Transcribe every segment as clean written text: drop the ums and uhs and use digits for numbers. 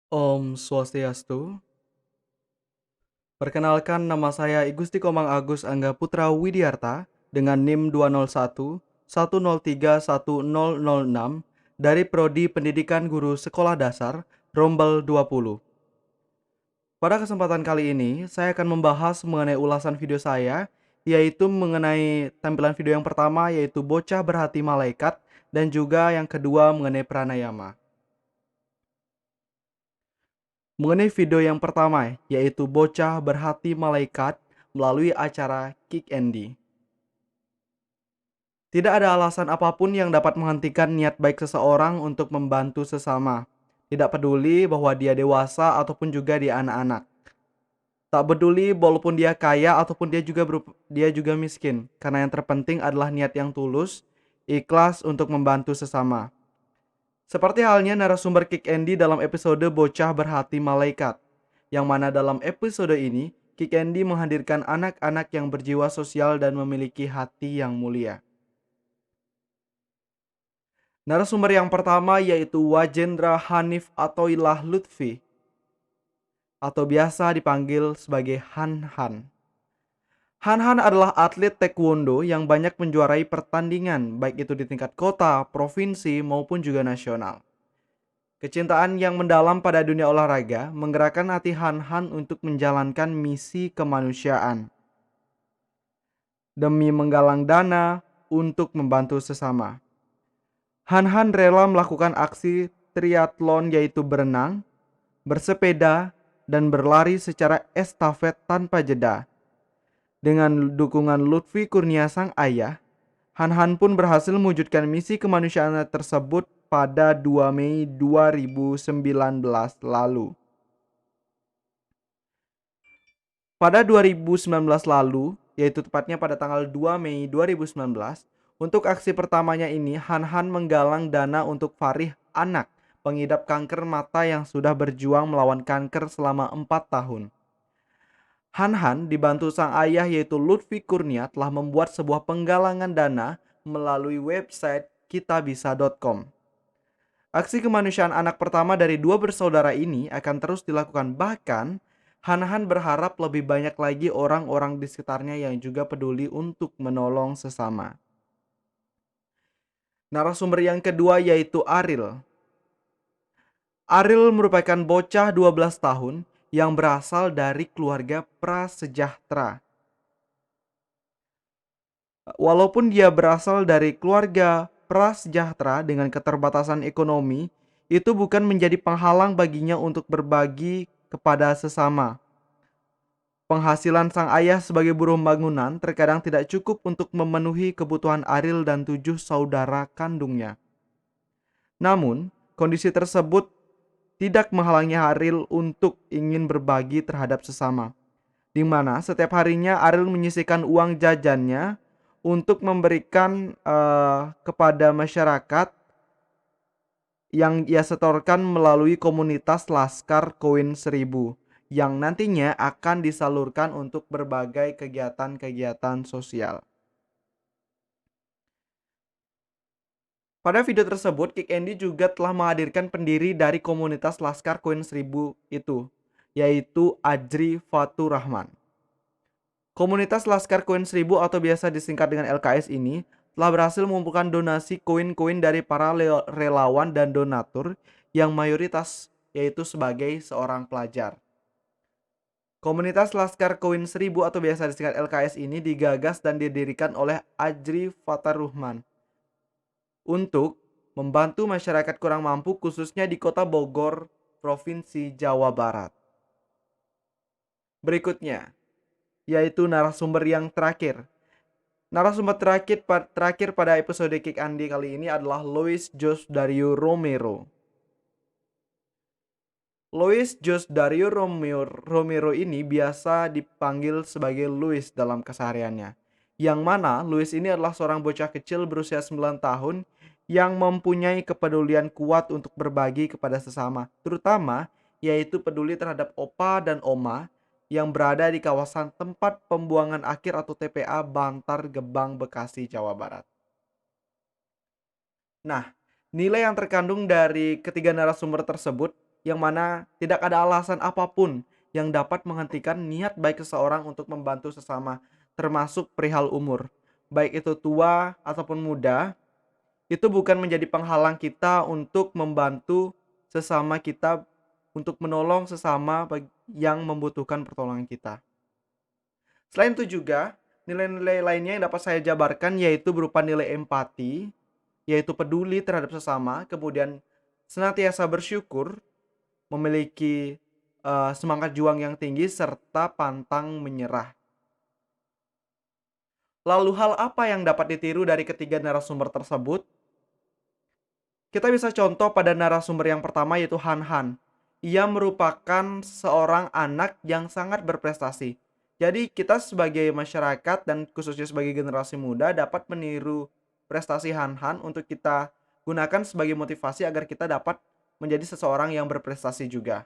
Om Swastiastu. Perkenalkan, nama saya I Gusti Komang Agus Angga Putra Widiarta dengan NIM 201 103 1006 dari Prodi Pendidikan Guru Sekolah Dasar Rombel 20. Pada kesempatan kali ini, saya akan membahas mengenai ulasan video saya, yaitu mengenai tampilan video yang pertama yaitu bocah berhati malaikat dan juga yang kedua mengenai pranayama. Mengenai video yang pertama, yaitu bocah berhati malaikat melalui acara Kick Andy. Tidak ada alasan apapun yang dapat menghentikan niat baik seseorang untuk membantu sesama. Tidak peduli bahwa dia dewasa ataupun juga dia anak-anak. Tak peduli walaupun dia kaya ataupun dia juga miskin, karena yang terpenting adalah niat yang tulus, ikhlas untuk membantu sesama. Seperti halnya narasumber Kick Andy dalam episode Bocah Berhati Malaikat, yang mana dalam episode ini Kick Andy menghadirkan anak-anak yang berjiwa sosial dan memiliki hati yang mulia. Narasumber yang pertama yaitu Wajendra Hanif Athoillah Lutfi, atau biasa dipanggil sebagai Han Han. Han Han adalah atlet taekwondo yang banyak menjuarai pertandingan, baik itu di tingkat kota, provinsi, maupun juga nasional. Kecintaan yang mendalam pada dunia olahraga menggerakkan hati Han Han untuk menjalankan misi kemanusiaan demi menggalang dana untuk membantu sesama. Han Han rela melakukan aksi triathlon yaitu berenang, bersepeda, dan berlari secara estafet tanpa jeda. Dengan dukungan Lutfi Kurnia sang ayah, Han Han pun berhasil mewujudkan misi kemanusiaan tersebut pada 2 Mei 2019 lalu. Pada 2019 lalu, yaitu tepatnya pada tanggal 2 Mei 2019, untuk aksi pertamanya ini Han Han menggalang dana untuk Farih, anak pengidap kanker mata yang sudah berjuang melawan kanker selama 4 tahun. Han Han dibantu sang ayah yaitu Lutfi Kurnia telah membuat sebuah penggalangan dana melalui website kitabisa.com. Aksi kemanusiaan anak pertama dari dua bersaudara ini akan terus dilakukan, bahkan Han Han berharap lebih banyak lagi orang-orang di sekitarnya yang juga peduli untuk menolong sesama. Narasumber yang kedua yaitu Aril. Aril merupakan bocah 12 tahun yang berasal dari keluarga prasejahtera. Walaupun dia berasal dari keluarga prasejahtera dengan keterbatasan ekonomi, itu bukan menjadi penghalang baginya untuk berbagi kepada sesama. Penghasilan sang ayah sebagai buruh bangunan terkadang tidak cukup untuk memenuhi kebutuhan Aril dan 7 saudara kandungnya. Namun, kondisi tersebut tidak menghalangi Aril untuk ingin berbagi terhadap sesama, di mana setiap harinya Aril menyisihkan uang jajannya untuk memberikan kepada masyarakat yang ia setorkan melalui komunitas Laskar Koin 1000 yang nantinya akan disalurkan untuk berbagai kegiatan-kegiatan sosial. Pada video tersebut, Kick Andy juga telah menghadirkan pendiri dari komunitas Laskar Koin 1000 itu, yaitu Ajri Fatur Rahman. Komunitas Laskar Koin 1000 atau biasa disingkat dengan LKS ini telah berhasil mengumpulkan donasi koin-koin dari para relawan dan donatur yang mayoritas yaitu sebagai seorang pelajar. Komunitas Laskar Koin 1000 atau biasa disingkat LKS ini digagas dan didirikan oleh Ajri Fathurrahman untuk membantu masyarakat kurang mampu khususnya di Kota Bogor, Provinsi Jawa Barat. Berikutnya, yaitu narasumber yang terakhir. Narasumber terakhir pada episode Kick Andy kali ini adalah Luis Jos Dario Romero. Luis Jos Dario Romero ini biasa dipanggil sebagai Luis dalam kesehariannya. Yang mana Luis ini adalah seorang bocah kecil berusia 9 tahun yang mempunyai kepedulian kuat untuk berbagi kepada sesama, terutama yaitu peduli terhadap opa dan oma yang berada di kawasan tempat pembuangan akhir atau TPA Bantar Gebang, Bekasi, Jawa Barat. Nah, nilai yang terkandung dari ketiga narasumber tersebut yang mana tidak ada alasan apapun yang dapat menghentikan niat baik seseorang untuk membantu sesama, termasuk perihal umur. Baik itu tua ataupun muda, itu bukan menjadi penghalang kita untuk membantu sesama kita, untuk menolong sesama yang membutuhkan pertolongan kita. Selain itu juga, nilai-nilai lainnya yang dapat saya jabarkan yaitu berupa nilai empati, yaitu peduli terhadap sesama, kemudian senantiasa bersyukur, memiliki semangat juang yang tinggi, serta pantang menyerah. Lalu hal apa yang dapat ditiru dari ketiga narasumber tersebut? Kita bisa contoh pada narasumber yang pertama yaitu Han Han. Ia merupakan seorang anak yang sangat berprestasi. Jadi kita sebagai masyarakat dan khususnya sebagai generasi muda dapat meniru prestasi Han Han untuk kita gunakan sebagai motivasi agar kita dapat menjadi seseorang yang berprestasi juga.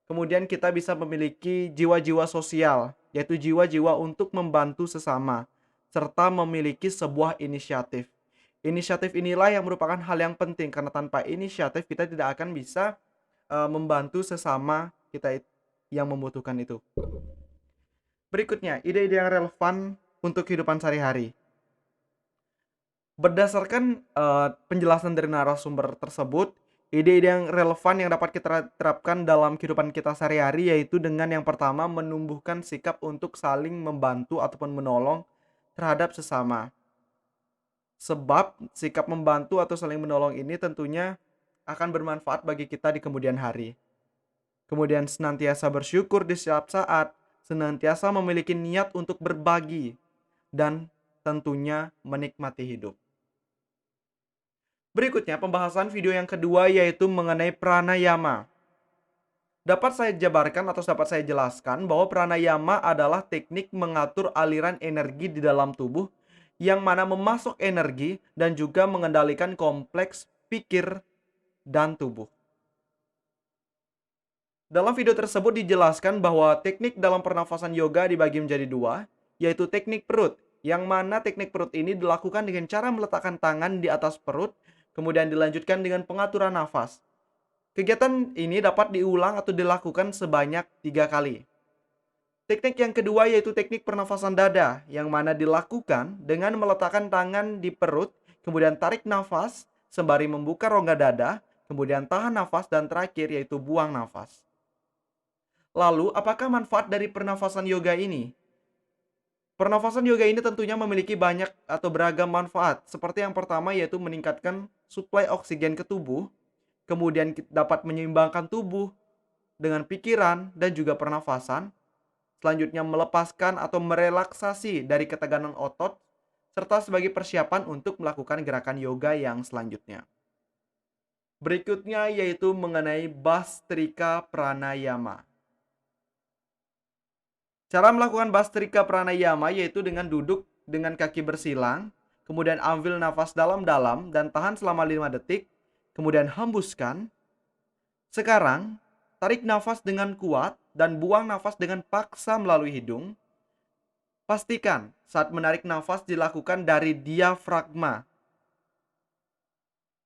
Kemudian kita bisa memiliki jiwa-jiwa sosial, yaitu jiwa-jiwa untuk membantu sesama, serta memiliki sebuah inisiatif. Inisiatif inilah yang merupakan hal yang penting karena tanpa inisiatif kita tidak akan bisa membantu sesama kita yang membutuhkan itu. Berikutnya, ide-ide yang relevan untuk kehidupan sehari-hari. Berdasarkan penjelasan dari narasumber tersebut, ide-ide yang relevan yang dapat kita terapkan dalam kehidupan kita sehari-hari yaitu dengan yang pertama menumbuhkan sikap untuk saling membantu ataupun menolong terhadap sesama. Sebab sikap membantu atau saling menolong ini tentunya akan bermanfaat bagi kita di kemudian hari. Kemudian senantiasa bersyukur di setiap saat, senantiasa memiliki niat untuk berbagi, dan tentunya menikmati hidup. Berikutnya pembahasan video yang kedua yaitu mengenai pranayama. Dapat saya jabarkan atau dapat saya jelaskan bahwa pranayama adalah teknik mengatur aliran energi di dalam tubuh yang mana memasok energi dan juga mengendalikan kompleks pikir dan tubuh. Dalam video tersebut dijelaskan bahwa teknik dalam pernafasan yoga dibagi menjadi dua, yaitu teknik perut, yang mana teknik perut ini dilakukan dengan cara meletakkan tangan di atas perut, kemudian dilanjutkan dengan pengaturan nafas. Kegiatan ini dapat diulang atau dilakukan sebanyak 3 kali. Teknik yang kedua yaitu teknik pernafasan dada, yang mana dilakukan dengan meletakkan tangan di perut, kemudian tarik nafas sembari membuka rongga dada, kemudian tahan nafas, dan terakhir yaitu buang nafas. Lalu, apakah manfaat dari pernafasan yoga ini? Pernafasan yoga ini tentunya memiliki banyak atau beragam manfaat, seperti yang pertama yaitu meningkatkan suplai oksigen ke tubuh, kemudian dapat menyeimbangkan tubuh dengan pikiran dan juga pernafasan. Selanjutnya melepaskan atau merelaksasi dari ketegangan otot, serta sebagai persiapan untuk melakukan gerakan yoga yang selanjutnya. Berikutnya yaitu mengenai Bhastrika Pranayama. Cara melakukan Bhastrika Pranayama yaitu dengan duduk dengan kaki bersilang, kemudian ambil nafas dalam-dalam dan tahan selama 5 detik, kemudian hembuskan. Sekarang, tarik nafas dengan kuat dan buang nafas dengan paksa melalui hidung. Pastikan saat menarik nafas dilakukan dari diafragma.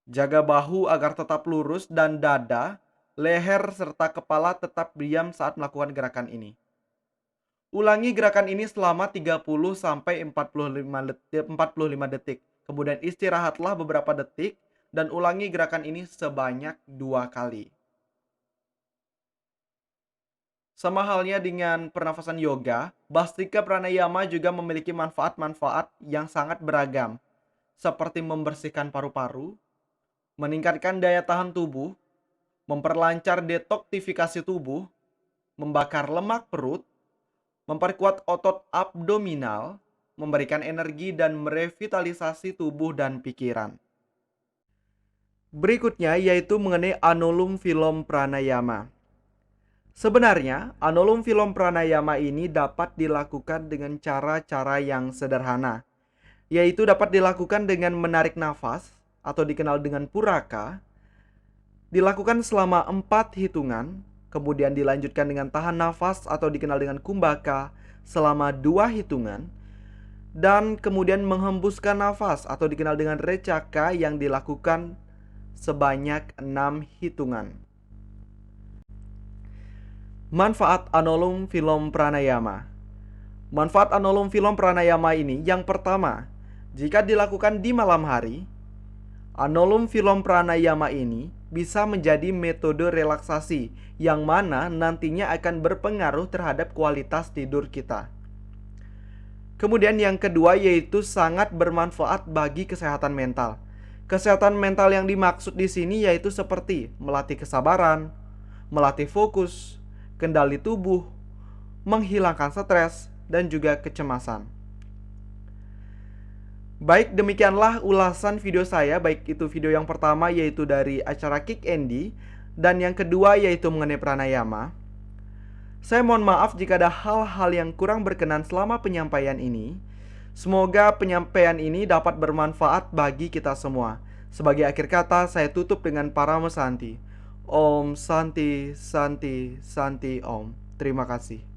Jaga bahu agar tetap lurus dan dada, leher serta kepala tetap diam saat melakukan gerakan ini. Ulangi gerakan ini selama 30 sampai 45 detik. Kemudian istirahatlah beberapa detik dan ulangi gerakan ini sebanyak 2 kali. Sama halnya dengan pernafasan yoga, Bhastrika Pranayama juga memiliki manfaat-manfaat yang sangat beragam, seperti membersihkan paru-paru, meningkatkan daya tahan tubuh, memperlancar detoktifikasi tubuh, membakar lemak perut, memperkuat otot abdominal, memberikan energi dan merevitalisasi tubuh dan pikiran. Berikutnya yaitu mengenai Anulum Vilom Pranayama. Sebenarnya, Anulum Vilom Pranayama ini dapat dilakukan dengan cara-cara yang sederhana, yaitu dapat dilakukan dengan menarik nafas atau dikenal dengan puraka, dilakukan selama 4 hitungan, kemudian dilanjutkan dengan tahan nafas atau dikenal dengan kumbhaka selama 2 hitungan, dan kemudian menghembuskan nafas atau dikenal dengan Re. Caka yang dilakukan sebanyak 6 hitungan. Manfaat Anulum Vilom Pranayama. Manfaat Anulum Vilom Pranayama ini yang pertama, jika dilakukan di malam hari, Anulum Vilom Pranayama ini bisa menjadi metode relaksasi yang mana nantinya akan berpengaruh terhadap kualitas tidur kita. Kemudian yang kedua yaitu sangat bermanfaat bagi kesehatan mental. Kesehatan mental yang dimaksud di sini yaitu seperti melatih kesabaran, melatih fokus, kendali tubuh, menghilangkan stres, dan juga kecemasan. Baik, demikianlah ulasan video saya, baik itu video yang pertama yaitu dari acara Kick Andy, dan yang kedua yaitu mengenai pranayama. Saya mohon maaf jika ada hal-hal yang kurang berkenan selama penyampaian ini. Semoga penyampaian ini dapat bermanfaat bagi kita semua. Sebagai akhir kata, saya tutup dengan Paramo Santi. Om Santi Santi Santi Om. Terima kasih.